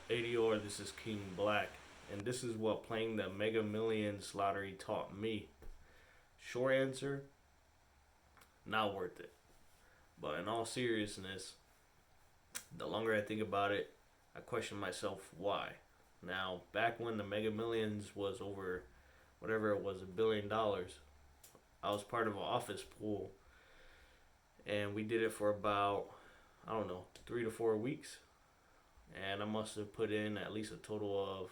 Allure, this is King Black, and this is what playing the Mega Millions lottery taught me. Short answer, not worth it. But in all seriousness, the longer I think about it, I question myself why. Now, back when the Mega Millions was over whatever it was, $1 billion, I was part of an office pool, and we did it for about, I don't know, 3 to 4 weeks. And I must have put in at least a total of,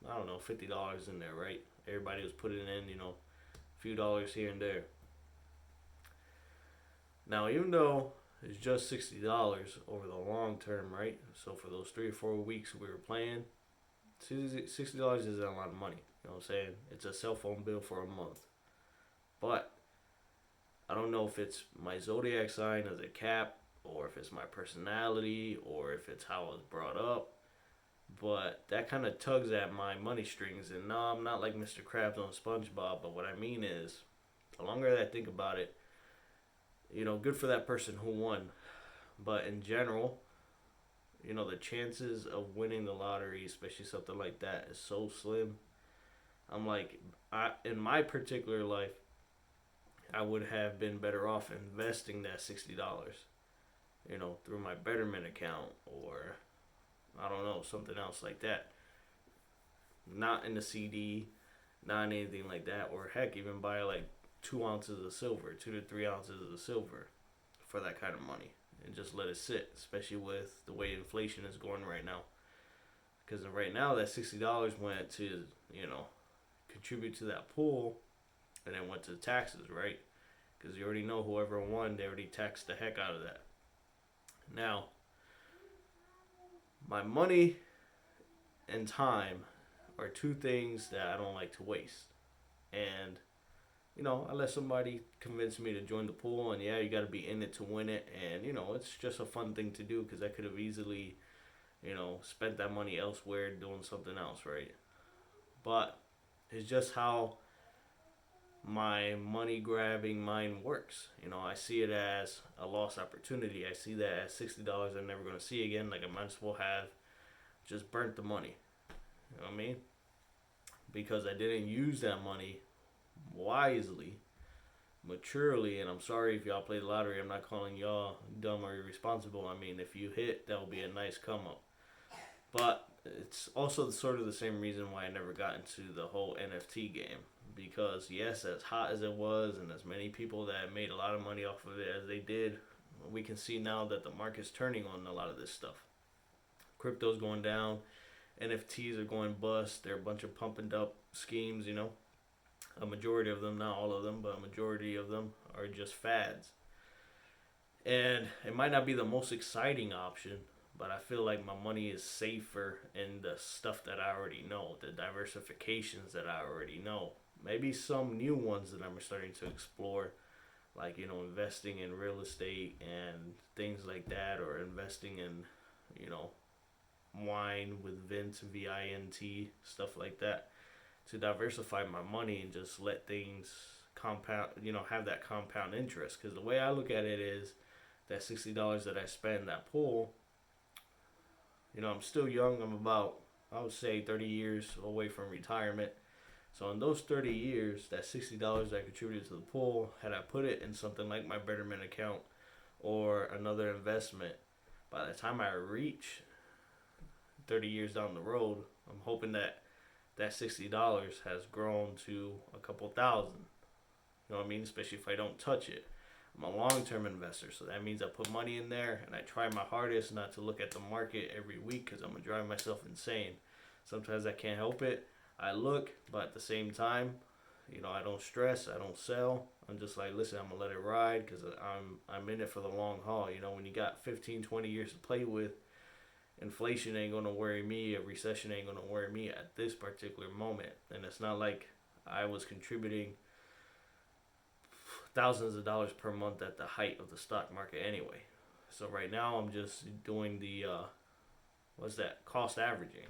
I don't know, $50 in there, right? Everybody was putting in, a few dollars here and there. Now, even though it's just $60 over the long term, right? So for those 3 or 4 weeks we were playing, $60 isn't a lot of money. You know what I'm saying? It's a cell phone bill for a month. But I don't know if it's my zodiac sign as a cap, or if it's my personality, or if it's how I was brought up. But that kind of tugs at my money strings. And no, I'm not like Mr. Krabs on SpongeBob. But what I mean is, the longer that I think about it, good for that person who won. But in general, the chances of winning the lottery, especially something like that, is so slim. I'm like, in my particular life, I would have been better off investing that $60, through my Betterment account, or I don't know, something else like that. Not in the CD, not in anything like that, or heck, even buy like 2 ounces of silver, 2 to 3 ounces of silver for that kind of money, and just let it sit, especially with the way inflation is going right now. Because right now, that $60 went to, contribute to that pool, and then went to taxes, right? Because you already know whoever won, they already taxed the heck out of that. Now, my money and time are two things that I don't like to waste. And, I let somebody convince me to join the pool, and yeah, you got to be in it to win it. And, it's just a fun thing to do because I could have easily, spent that money elsewhere doing something else, right? But it's just how my money grabbing mind works. I see it as a lost opportunity. I see that as $60 I'm never going to see again. Like, I might as well have just burnt the money. You know what I mean? Because I didn't use that money wisely, maturely. And I'm sorry if y'all play the lottery. I'm not calling y'all dumb or irresponsible. I mean, if you hit, that will be a nice come up. But it's also sort of the same reason why I never got into the whole NFT game. Because, yes, as hot as it was, and as many people that made a lot of money off of it as they did, we can see now that the market's turning on a lot of this stuff. Crypto's going down, NFTs are going bust. They're a bunch of pumping up schemes, A majority of them, not all of them, but a majority of them are just fads. And it might not be the most exciting option, but I feel like my money is safer in the stuff that I already know, the diversifications that I already know. Maybe some new ones that I'm starting to explore, like, investing in real estate and things like that, or investing in, you know, wine with VINT, stuff like that, to diversify my money and just let things compound, have that compound interest. Because the way I look at it is that $60 that I spend that pool, I'm still young. I'm about, I would say, 30 years away from retirement. So in those 30 years, that $60 I contributed to the pool, had I put it in something like my Betterment account or another investment, by the time I reach 30 years down the road, I'm hoping that $60 has grown to a couple thousand. You know what I mean? Especially if I don't touch it. I'm a long-term investor, so that means I put money in there and I try my hardest not to look at the market every week because I'm gonna drive myself insane. Sometimes I can't help it. I look, but at the same time, I don't stress. I don't sell. I'm just like, listen, I'm gonna let it ride because I'm in it for the long haul. When you got 15, 20 years to play with, inflation ain't gonna worry me. A recession ain't gonna worry me at this particular moment. And it's not like I was contributing thousands of dollars per month at the height of the stock market anyway. So right now I'm just doing the what's that, cost averaging.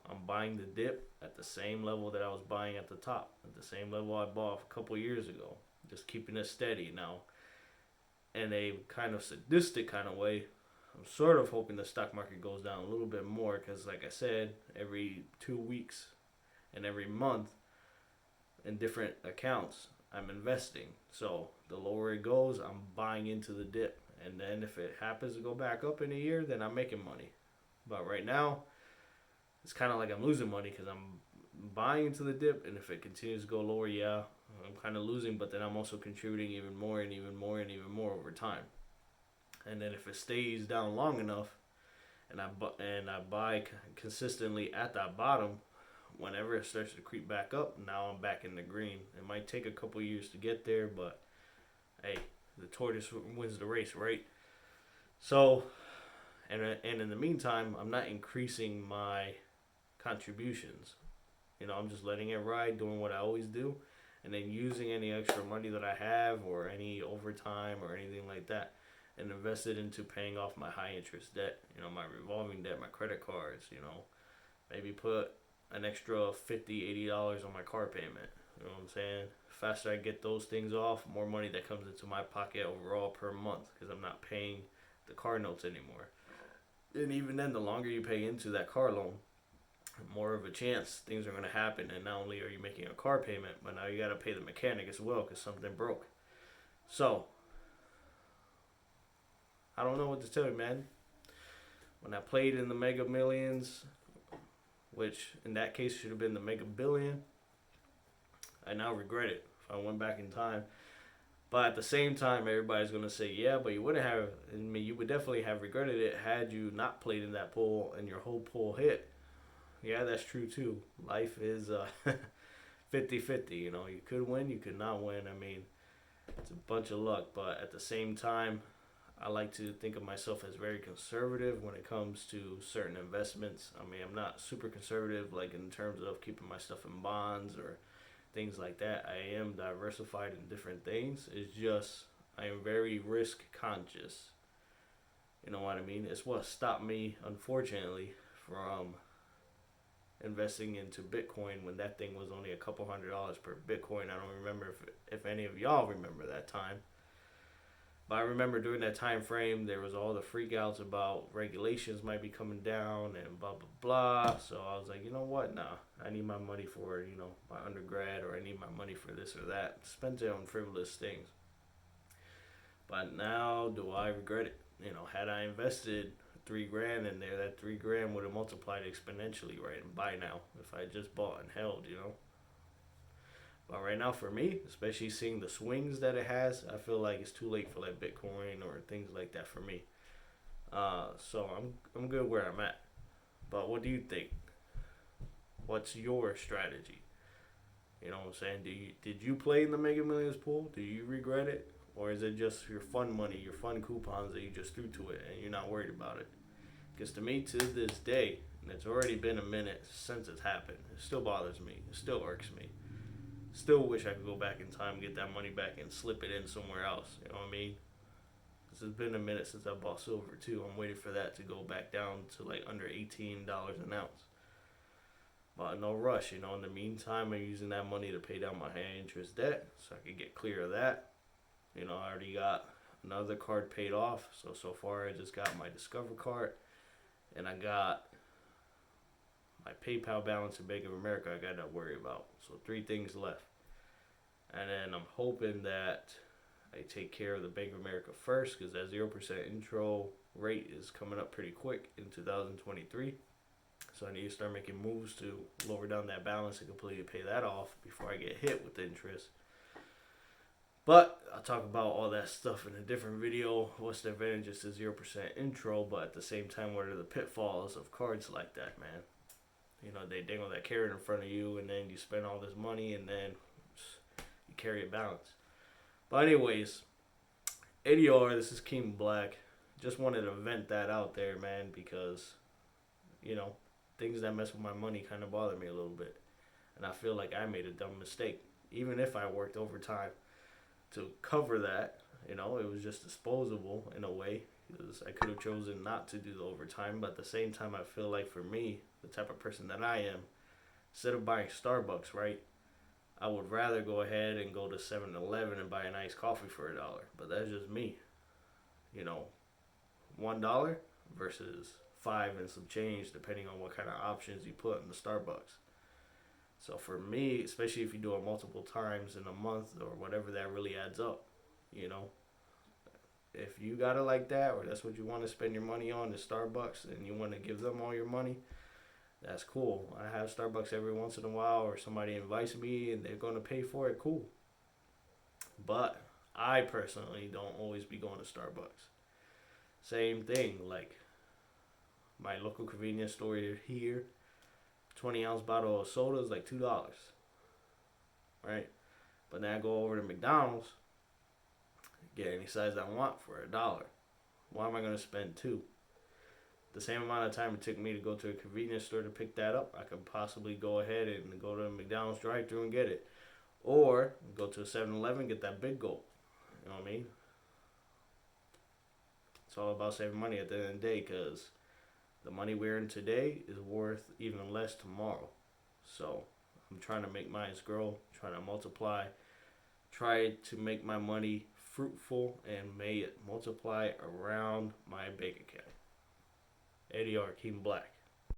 I'm buying the dip at the same level that I was buying at the top, at the same level I bought a couple years ago. Just keeping it steady now. In a kind of sadistic kind of way, I'm sort of hoping the stock market goes down a little bit more because, like I said, every 2 weeks and every month in different accounts, I'm investing. So the lower it goes, I'm buying into the dip. And then if it happens to go back up in a year, then I'm making money. But right now, it's kind of like I'm losing money because I'm buying into the dip. And if it continues to go lower, yeah, I'm kind of losing. But then I'm also contributing even more and even more and even more over time. And then if it stays down long enough, and I buy consistently at that bottom, whenever it starts to creep back up, now I'm back in the green. It might take a couple years to get there, but hey, the tortoise wins the race, right? So, and in the meantime, I'm not increasing my contributions. I'm just letting it ride, doing what I always do, and then using any extra money that I have or any overtime or anything like that and invest it into paying off my high interest debt, my revolving debt, my credit cards, maybe put an extra $50, $80 on my car payment. You know what I'm saying? The faster I get those things off, more money that comes into my pocket overall per month because I'm not paying the car notes anymore. And even then, the longer you pay into that car loan, more of a chance things are going to happen. And not only are you making a car payment, but now you got to pay the mechanic as well because something broke. So, I don't know what to tell you, man. When I played in the Mega Millions, which in that case should have been the Mega Billion, I now regret it if I went back in time. But at the same time, everybody's going to say, yeah, but you wouldn't have, you would definitely have regretted it had you not played in that pool and your whole pool hit. Yeah, that's true too. Life is 50-50. You could win, you could not win. It's a bunch of luck. But at the same time, I like to think of myself as very conservative when it comes to certain investments. I'm not super conservative like in terms of keeping my stuff in bonds or things like that. I am diversified in different things. It's just I am very risk conscious. You know what I mean? It's what stopped me, unfortunately, from investing into Bitcoin when that thing was only a couple $100s per Bitcoin. I don't remember if any of y'all remember that time. But I remember during that time frame, there was all the freakouts about regulations might be coming down and blah, blah, blah. So I was like, you know what? Nah, I need my money for, my undergrad, or I need my money for this or that. Spent it on frivolous things. But now, do I regret it? Had I invested $3,000 in there, that $3,000 would have multiplied exponentially right and by now if I just bought and held. But right now, for me, especially seeing the swings that it has, I feel like it's too late for like Bitcoin or things like that for me. So I'm good where I'm at. But what do you think? What's your strategy? You know what I'm saying? Did you play in the Mega Millions pool? Do you regret it? Or is it just your fun money, your fun coupons that you just threw to it and you're not worried about it? Because to me, to this day, and it's already been a minute since it's happened, it still bothers me. It still irks me. Still wish I could go back in time, get that money back, and slip it in somewhere else. You know what I mean? This has been a minute since I bought silver too. I'm waiting for that to go back down to like under $18 an ounce. But no rush. In the meantime, I'm using that money to pay down my high interest debt so I can get clear of that. I already got another card paid off. So far I just got my Discover card, and I got my PayPal balance in Bank of America I got to worry about. So 3 things left. And then I'm hoping that I take care of the Bank of America first because that 0% intro rate is coming up pretty quick in 2023. So I need to start making moves to lower down that balance and completely pay that off before I get hit with interest. But I'll talk about all that stuff in a different video. What's the advantages to 0% intro, but at the same time, what are the pitfalls of cards like that, man? They dangle that carrot in front of you, and then you spend all this money, and then you carry a balance. But anyways, ADR, this is King Black. Just wanted to vent that out there, man, because, things that mess with my money kind of bother me a little bit. And I feel like I made a dumb mistake, even if I worked overtime to cover that. It was just disposable in a way because I could have chosen not to do the overtime. But at the same time, I feel like for me, the type of person that I am, instead of buying Starbucks, right, I would rather go ahead and go to 7-Eleven and buy an iced coffee for $1. But that's just me. $1 versus five and some change, depending on what kind of options you put in the Starbucks. So for me, especially if you do it multiple times in a month or whatever, that really adds up. You know, if you got it like that, or that's what you want to spend your money on, is Starbucks, and you want to give them all your money, that's cool. I have Starbucks every once in a while, or somebody invites me and they're going to pay for it, cool. But I personally don't always be going to Starbucks. Same thing, like my local convenience store here, 20-ounce bottle of soda is like $2, right? But then I go over to McDonald's, get any size I want for $1. Why am I gonna spend two? The same amount of time it took me to go to a convenience store to pick that up, I could possibly go ahead and go to a McDonald's drive-thru and get it, or go to a 7-Eleven, get that big gulp. You know what I mean? It's all about saving money at the end of the day, because the money we earn today is worth even less tomorrow. So I'm trying to make mine grow, trying to multiply, try to make my money fruitful, and may it multiply around my bank account. ADR, King Black.